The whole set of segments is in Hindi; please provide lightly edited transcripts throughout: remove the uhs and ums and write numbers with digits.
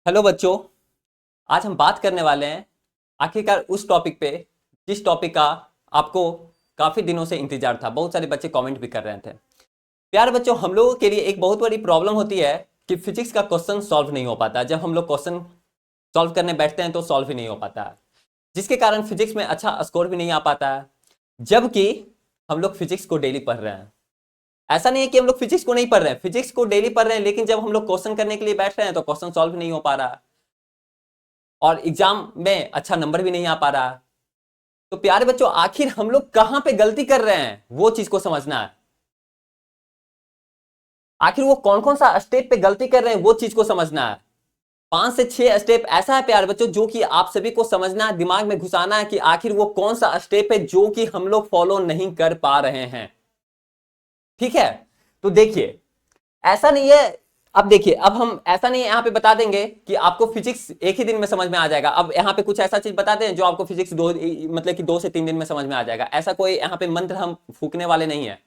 हेलो बच्चों। आज हम बात करने वाले हैं आखिरकार उस टॉपिक पे जिस टॉपिक का आपको काफी दिनों से इंतजार था। बहुत सारे बच्चे कमेंट भी कर रहे थे। प्यारे बच्चों, हम लोगों के लिए एक बहुत बड़ी प्रॉब्लम होती है कि फिजिक्स का क्वेश्चन सॉल्व नहीं हो पाता। जब हम लोग क्वेश्चन सॉल्व करने बैठते हैं तो सॉल्व ही नहीं हो पाता है, जिसके कारण फिजिक्स में अच्छा स्कोर भी नहीं आ पाता है। जबकि हम लोग फिजिक्स को डेली पढ़ रहे हैं। ऐसा नहीं है कि हम लोग फिजिक्स को नहीं पढ़ रहे हैं, फिजिक्स को डेली पढ़ रहे हैं, लेकिन जब हम लोग क्वेश्चन करने के लिए बैठ रहे हैं तो क्वेश्चन सॉल्व नहीं हो पा रहा है और एग्जाम में अच्छा नंबर भी नहीं आ पा रहा है। तो प्यारे बच्चों, आखिर हम लोग कहां पे गलती कर रहे हैं वो चीज को समझना है। आखिर वो कौन कौन सा स्टेप पे गलती कर रहे हैं वो चीज को समझना है। 5 से 6 स्टेप ऐसा है प्यारे बच्चों जो कि आप सभी को समझना है, दिमाग में घुसाना है कि आखिर वो कौन सा स्टेप है जो कि हम लोग फॉलो नहीं कर पा रहे हैं। ठीक है, तो देखिए, ऐसा नहीं है। अब देखिए, अब हम ऐसा नहीं है यहाँ पे बता देंगे कि आपको फिजिक्स एक ही दिन में समझ में आ जाएगा। अब यहाँ पे कुछ ऐसा चीज बताते हैं जो आपको फिजिक्स मतलब कि 2 से 3 दिन में समझ में आ जाएगा। ऐसा कोई यहाँ पे मंत्र हम फूकने वाले नहीं है।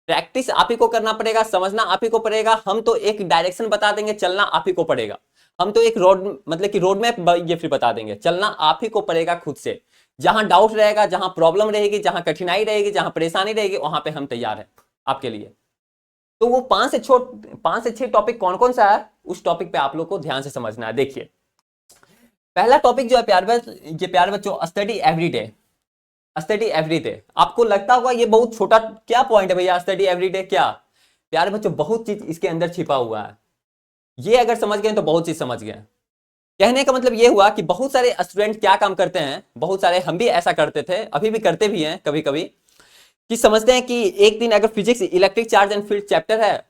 प्रैक्टिस आप ही को करना पड़ेगा, समझना आप ही को पड़ेगा। हम तो एक डायरेक्शन बता देंगे, चलना आप ही को पड़ेगा। हम तो एक रोड मतलब कि रोड मैप ये फिर बता देंगे, चलना आप ही को पड़ेगा खुद से। जहां डाउट रहेगा, जहां प्रॉब्लम रहेगी, जहां कठिनाई रहेगी, जहां परेशानी रहेगी, वहां पे हम तैयार हैं आपके लिए। तो वो 5 से 6 टॉपिक कौन कौन सा है उस टॉपिक पे आप लोग को ध्यान से समझना है। देखिए, पहला टॉपिक जो है प्यारे बच्चों, स्टडी एवरीडे। स्टडी एवरीडे आपको लगता होगा ये बहुत छोटा क्या पॉइंट है भैया, स्टडी एवरीडे क्या। प्यारे बच्चों, बहुत चीज इसके अंदर छिपा हुआ है। ये अगर समझ गए तो बहुत चीज समझ गए। कहने का मतलब ये हुआ कि बहुत सारे स्टूडेंट क्या काम करते हैं, बहुत सारे हम भी ऐसा करते थे, अभी भी करते भी हैं कभी कभी, कि समझते हैं कि एक दिन अगर physics electric charge and field chapter है,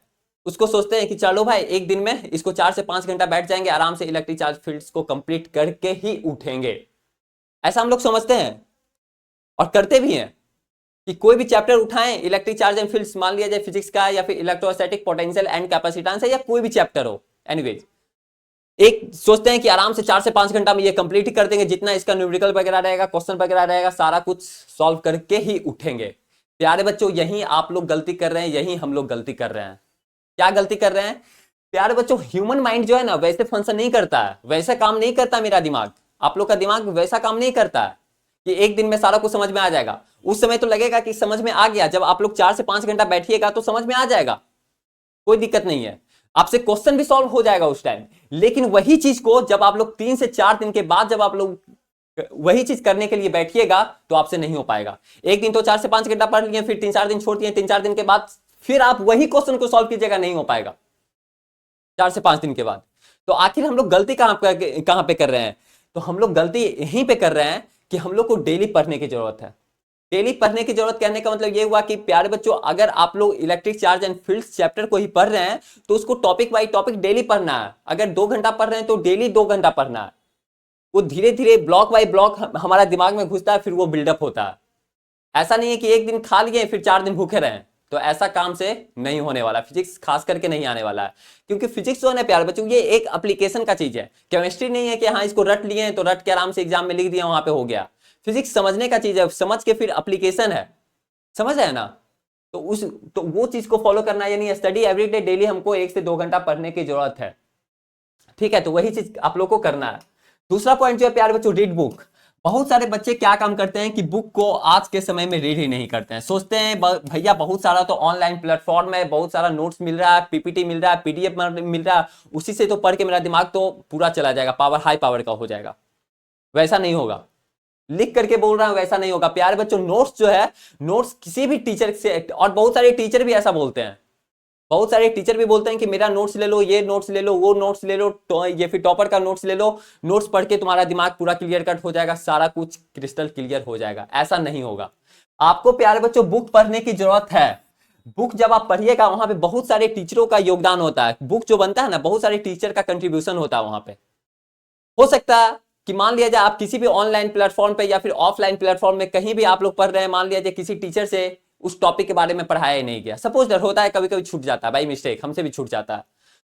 उसको सोचते हैं कि चलो भाई एक दिन में इसको 4 से 5 घंटा बैठ जाएंगे, आराम से इलेक्ट्रिक चार्ज फील्ड्स को कंप्लीट करके ही उठेंगे। ऐसा हम लोग समझते हैं और करते भी हैं कि कोई भी चैप्टर उठाएं, इलेक्ट्रिक चार्ज एंड फील्ड्स मान लिया जाए फिजिक्स का, या फिर इलेक्ट्रोस्टैटिक पोटेंशियल एंड कैपेसिटेंस है, या कोई भी चैप्टर हो। एनीवेज, एक सोचते हैं कि आराम से 4 से 5 घंटा में ये कंप्लीट ही कर देंगे, जितना इसका न्यूमेरिकल वगैरह रहेगा, क्वेश्चन वगैरह रहेगा, सारा कुछ सॉल्व करके ही उठेंगे। प्यारे बच्चों, यही आप लोग गलती कर रहे हैं, यही हम लोग गलती कर रहे हैं। क्या गलती कर रहे हैं प्यारे बच्चों? ह्यूमन माइंड जो है ना वैसे फंक्शन नहीं करता है, वैसा काम नहीं करता मेरा दिमाग। आप लोग का दिमाग वैसा काम नहीं करता है कि एक दिन में सारा कुछ समझ में आ जाएगा। उस समय तो लगेगा कि समझ में आ गया, जब आप लोग 4 से 5 घंटा बैठिएगा तो समझ में आ जाएगा, कोई दिक्कत नहीं है। आपसे क्वेश्चन भी सॉल्व हो जाएगा उस टाइम। लेकिन वही चीज को जब आप लोग 3 से 4 दिन के बाद जब आप लोग वही चीज करने के लिए बैठिएगा तो आपसे नहीं हो पाएगा। एक दिन तो 4 से 5 घंटा पढ़ लिए, फिर 3 4 दिन छोड़ दिए, 3 4 दिन के बाद फिर आप वही क्वेश्चन को सॉल्व कीजिएगा, नहीं हो पाएगा 4 से 5 दिन के बाद। तो आखिर हम लोग गलती कहां पे कर रहे हैं? तो हम लोग गलती यहीं पे कर रहे हैं कि हम लोग को डेली पढ़ने की जरूरत है। डेली पढ़ने की जरूरत कहने का मतलब ये हुआ कि प्यारे बच्चों, अगर आप लोग electric charge and fields chapter को ही पढ़ रहे हैं तो उसको टॉपिक बाई टॉपिक डेली पढ़ना है। अगर 2 घंटा पढ़ रहे हैं तो डेली 2 घंटा पढ़ना है। वो धीरे धीरे ब्लॉक बाई ब्लॉक हमारा दिमाग में घुसता है, फिर वो बिल्डअप होता है। ऐसा नहीं है कि एक दिन खा लिए फिर 4 दिन भूखे रहे। तो ऐसा काम से नहीं होने वाला, फिजिक्स खास करके नहीं आने वाला है। क्योंकि फिजिक्स जो है ना प्यारे बच्चों, ये एक एप्लीकेशन का चीज है। केमिस्ट्री नहीं है कि हाँ इसको रट लिए तो रट के आराम से एग्जाम में लिख दिया वहां पे हो गया। फिजिक्स समझने का चीज है, समझ के फिर एप्लीकेशन है। समझ आया ना? तो उस तो वो चीज को फॉलो करना, यानी स्टडी एवरीडे, डेली हमको 1 से 2 घंटा पढ़ने की जरूरत है। ठीक है, तो वही चीज आप लोग को करना है। दूसरा पॉइंट जो है प्यारे बच्चों, रीड बुक। बहुत सारे बच्चे क्या काम करते हैं कि बुक को आज के समय में रीड ही नहीं करते हैं। सोचते हैं भैया बहुत सारा तो ऑनलाइन प्लेटफॉर्म है, बहुत सारा नोट्स मिल रहा है, पीपीटी मिल रहा है, पीडीएफ मिल रहा है, उसी से तो पढ़ के मेरा दिमाग तो पूरा चला जाएगा, पावर हाई पावर का हो जाएगा। वैसा नहीं होगा। लिख करके बोल रहा हूं, वैसा नहीं होगा प्यारे बच्चों। नोट्स जो है, नोट्स किसी भी टीचर से, और बहुत सारे टीचर भी ऐसा बोलते हैं, बहुत सारे टीचर भी बोलते हैं कि मेरा नोट्स ले लो, ये नोट्स ले लो, वो नोट्स ले लो, तो ये फिर टॉपर का नोट्स ले लो, नोट्स पढ़ के तुम्हारा दिमाग पूरा क्लियर कट हो जाएगा, सारा कुछ क्रिस्टल क्लियर हो जाएगा। ऐसा नहीं होगा। आपको प्यारे बच्चों बुक पढ़ने की जरूरत है। बुक जब आप पढ़िएगा वहां पे बहुत सारे टीचरों का योगदान होता है। बुक जो बनता है ना, बहुत सारे टीचर का कंट्रीब्यूशन होता है वहां पे। हो सकता है कि मान लिया जाए आप किसी भी ऑनलाइन प्लेटफॉर्म पे या फिर ऑफलाइन प्लेटफॉर्म में कहीं भी आप लोग पढ़ रहे हैं, मान लिया जाए किसी टीचर से उस टॉपिक के बारे में पढ़ाया ही नहीं गया, सपोज दैट, होता है कभी कभी छूट जाता है बाई मिस्टेक, हमसे भी छूट जाता है।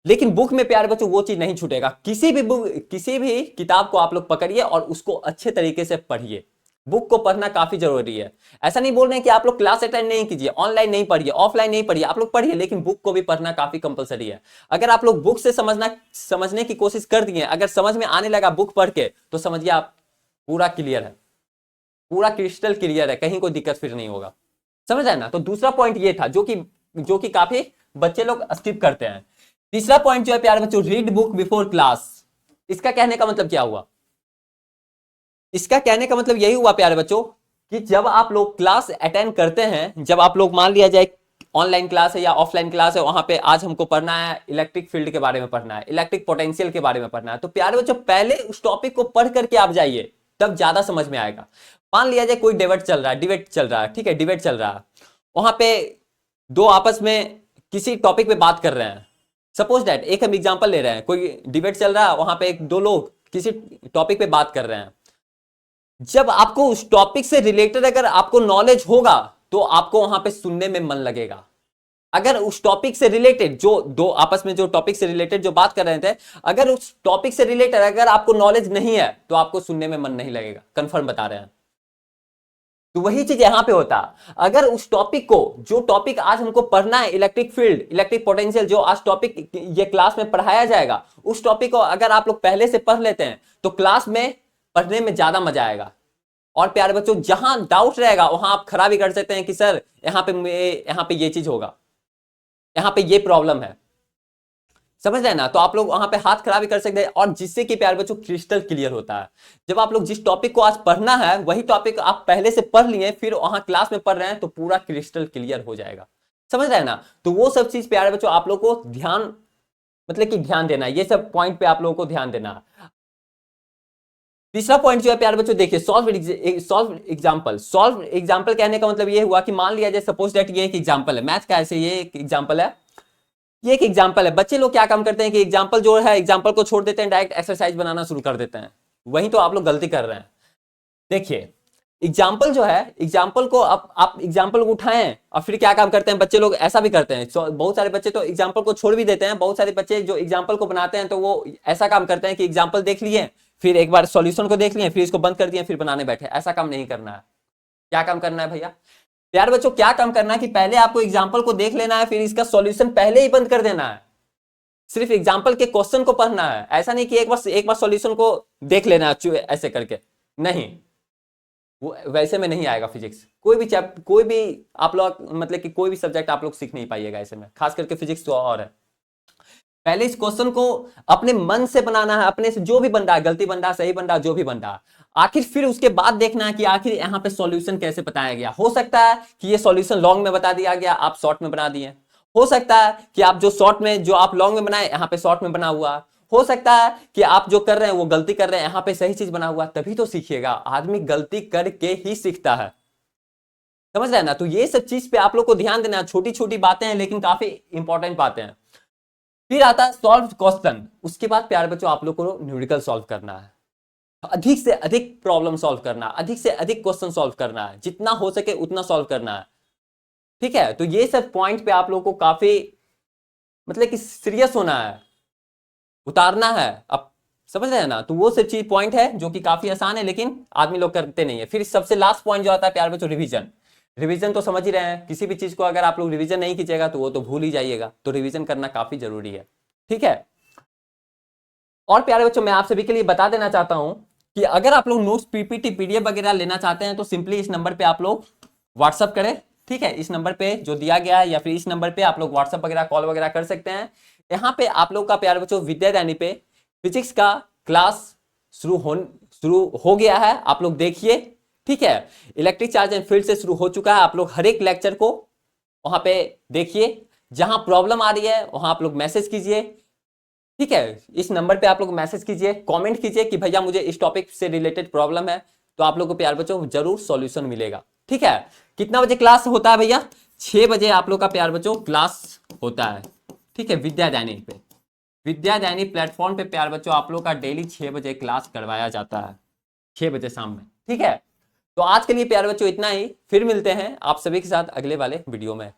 लेकिन बुक में प्यारे बच्चों वो चीज नहीं छूटेगा। किसी भी बुक, किसी भी किताब को आप लोग पकड़िए और उसको अच्छे तरीके से पढ़िए। बुक को पढ़ना काफी जरूरी है। ऐसा नहीं बोल रहे हैं कि आप लोग क्लास अटेंड नहीं कीजिए, ऑनलाइन नहीं पढ़िए, ऑफलाइन नहीं पढ़िए, आप लोग पढ़िए, लेकिन बुक को भी पढ़ना काफी कंपलसरी है। अगर आप लोग बुक से समझने की कोशिश कर दिए, अगर समझ में आने लगा बुक पढ़ के, तो समझिए आप पूरा क्लियर है, पूरा क्रिस्टल क्लियर है, कहीं कोई दिक्कत फिर नहीं होगा। समझ आए ना। तो दूसरा पॉइंट ये था जो कि काफी बच्चे लोग स्किप करते हैं। तीसरा पॉइंट जो है प्यारे बच्चों, रीड बुक बिफोर क्लास। इसका कहने का मतलब क्या हुआ? इसका कहने का मतलब यही हुआ प्यारे बच्चों कि जब आप लोग क्लास अटेंड करते हैं, जब आप लोग मान लिया जाए ऑनलाइन क्लास है या ऑफलाइन क्लास है, वहां पे आज हमको पढ़ना है इलेक्ट्रिक फील्ड के बारे में पढ़ना है, इलेक्ट्रिक पोटेंशियल के बारे में पढ़ना है, तो प्यारे बच्चों पहले उस टॉपिक को पढ़ करके आप जाइए, तब ज्यादा समझ में आएगा। मान लिया जाए कोई डिबेट चल रहा है, ठीक है, डिबेट चल रहा है, वहां पे दो आपस में किसी टॉपिक पे बात कर रहे हैं। सपोज दैट एक हम एग्जांपल ले रहे हैं, कोई डिबेट चल रहा है, वहां पे दो लोग किसी टॉपिक पे बात कर रहे हैं। जब आपको उस टॉपिक से रिलेटेड अगर आपको नॉलेज होगा, तो आपको वहां पे सुनने में मन लगेगा। अगर उस टॉपिक से रिलेटेड जो दो आपस में जो टॉपिक से रिलेटेड जो बात कर रहे थे, अगर उस टॉपिक से रिलेटेड अगर आपको नॉलेज नहीं है, तो आपको सुनने में मन नहीं लगेगा, कंफर्म बता रहे हैं। तो वही चीज यहां पे होता। अगर उस टॉपिक को, जो टॉपिक आज हमको पढ़ना है, इलेक्ट्रिक फील्ड, इलेक्ट्रिक पोटेंशियल, जो आज टॉपिक ये क्लास में पढ़ाया जाएगा, उस टॉपिक को अगर आप लोग पहले से पढ़ लेते हैं, तो क्लास में पढ़ने में ज्यादा मजा आएगा। और प्यारे बच्चों, जहां डाउट रहेगा वहां आप खड़ा भी कर सकते हैं कि सर यहाँ पे ये चीज होगा, यहाँ पे ये प्रॉब्लम है। समझ रहे हैं ना। तो आप लोग वहां पे हाथ खड़ा भी कर सकते हैं, और जिससे कि प्यारे बच्चों क्रिस्टल क्लियर होता है। जब आप लोग जिस टॉपिक को आज पढ़ना है, वही टॉपिक आप पहले से पढ़ लिए, फिर वहां क्लास में पढ़ रहे हैं, तो पूरा क्रिस्टल क्लियर हो जाएगा। समझ रहे हैं ना। तो वो सब चीज प्यारे बच्चों आप लोग को ध्यान, मतलब कि ध्यान देना है, ये सब पॉइंट पे आप लोगों को ध्यान देना है। तीसरा पॉइंट जो है प्यारे बच्चों, देखिए सॉल्व एग्जांपल। सॉल्व एग्जांपल कहने का मतलब ये हुआ कि मान लिया जाए सपोज दैट ये एक एग्जांपल है, मैथ का, ऐसे ये एक एग्जांपल है, ये एक एग्जांपल है। बच्चे लोग क्या काम करते हैं कि एग्जांपल जो है, एग्जांपल को छोड़ देते हैं, डायरेक्ट एक्सरसाइज बनाना शुरू कर देते हैं। वही तो आप लोग गलती कर रहे हैं। देखिए एग्जाम्पल जो है, एग्जाम्पल को आप एग्जाम्पल को उठाएं, और फिर क्या काम करते हैं बच्चे लोग, ऐसा भी करते हैं। बहुत सारे बच्चे तो एग्जाम्पल को छोड़ भी देते हैं। बहुत सारे बच्चे जो एग्जाम्पल को बनाते हैं, तो वो ऐसा काम करते हैं कि एग्जाम्पल देख लिए, फिर एक बार सॉल्यूशन को देख लिए, फिर इसको बंद कर दिए, फिर बनाने बैठे। ऐसा काम नहीं करना है। क्या काम करना है भैया? प्यारे बच्चों, क्या काम करना है कि पहले आपको एग्जाम्पल को देख लेना है, फिर इसका सॉल्यूशन पहले ही बंद कर देना है। सिर्फ एग्जाम्पल के क्वेश्चन को पढ़ना है। ऐसा नहीं कि एक बार सॉल्यूशन को देख लेना ऐसे करके, नहीं, वो वैसे में नहीं आएगा फिजिक्स। कोई भी आप लोग, मतलब कि कोई भी सब्जेक्ट आप लोग सीख नहीं पाइएगा ऐसे में, खास करके फिजिक्स तो और है। पहले इस क्वेश्चन को अपने मन से बनाना है, अपने से जो भी बन रहा है, गलती बन रहा है, सही बन रहा है, जो भी बन रहा है, आखिर फिर उसके बाद देखना है कि आखिर यहाँ पे सॉल्यूशन कैसे बताया गया। हो सकता है कि ये सॉल्यूशन लॉन्ग में बता दिया गया, आप शॉर्ट में बना दिए। हो सकता है कि आप जो आप लॉन्ग में बनाए, यहाँ पे शॉर्ट में बना हुआ। हो सकता है कि आप जो कर रहे हैं वो गलती कर रहे हैं, यहाँ पे सही चीज बना हुआ। तभी तो सीखिएगा, आदमी गलती करके ही सीखता है। समझ रहे हैं ना। तो ये सब चीज पे आप लोग को ध्यान देना है। छोटी छोटी बातें हैं, लेकिन काफी इंपॉर्टेंट बातें हैं। फिर आता है सॉल्व क्वेश्चन। उसके बाद प्यारे बच्चों आप लोग को न्यूमेरिकल सॉल्व करना है, अधिक से अधिक प्रॉब्लम सॉल्व करना, अधिक से अधिक क्वेश्चन सॉल्व करना है, जितना हो सके उतना सॉल्व करना है। ठीक है। तो ये सब पॉइंट पे आप लोग को काफी, मतलब कि सीरियस होना है, उतारना है। अब समझ रहे हैं ना। तो वो सब चीज पॉइंट है जो कि काफी आसान है, लेकिन आदमी लोग करते नहीं है। फिर सबसे लास्ट पॉइंट जो आता है प्यारे बच्चों, रिवीजन। रिवीजन तो समझ ही रहे हैं, किसी भी चीज को अगर आप लोग रिवीजन नहीं कीजिएगा तो वो तो भूल ही जाइएगा। तो रिवीजन करना काफी जरूरी है। ठीक है। और प्यारे बच्चों, मैं आप सभी के लिए बता देना चाहता हूं कि अगर आप लोग नोट्स, पीपीटी, पीडीएफ वगैरह लेना चाहते हैं, तो सिंपली इस नंबर पे आप लोग व्हाट्सअप करें। ठीक है। इस नंबर पे जो दिया गया है, या फिर इस नंबर पे आप लोग व्हाट्सअप वगैरह, कॉल वगैरह कर सकते हैं। यहाँ पे आप लोग का प्यारे बच्चों विद्यादानी पे फिजिक्स का क्लास शुरू हो गया है। आप लोग देखिए। ठीक है। इलेक्ट्रिक चार्ज एंड फील्ड से शुरू हो चुका है। आप लोग हर एक लेक्चर को वहां पे देखिए। जहां प्रॉब्लम आ रही है वहां आप लोग मैसेज कीजिए। ठीक है। इस नंबर पे आप लोग मैसेज कीजिए, कमेंट कीजिए कि भैया मुझे इस टॉपिक से रिलेटेड प्रॉब्लम है, तो आप लोग को प्यार बच्चों जरूर सॉल्यूशन मिलेगा। ठीक है। कितना बजे क्लास होता है भैया? 6 बजे आप लोग का प्यार बच्चों क्लास होता है। ठीक है। विद्यादानी पे, विद्यादानी प्लेटफॉर्म पे प्यार बच्चों आप लोग का डेली 6 बजे क्लास करवाया जाता है, 6 बजे शाम में। ठीक है। तो आज के लिए प्यार बच्चों इतना ही। फिर मिलते हैं आप सभी के साथ अगले वाले वीडियो में।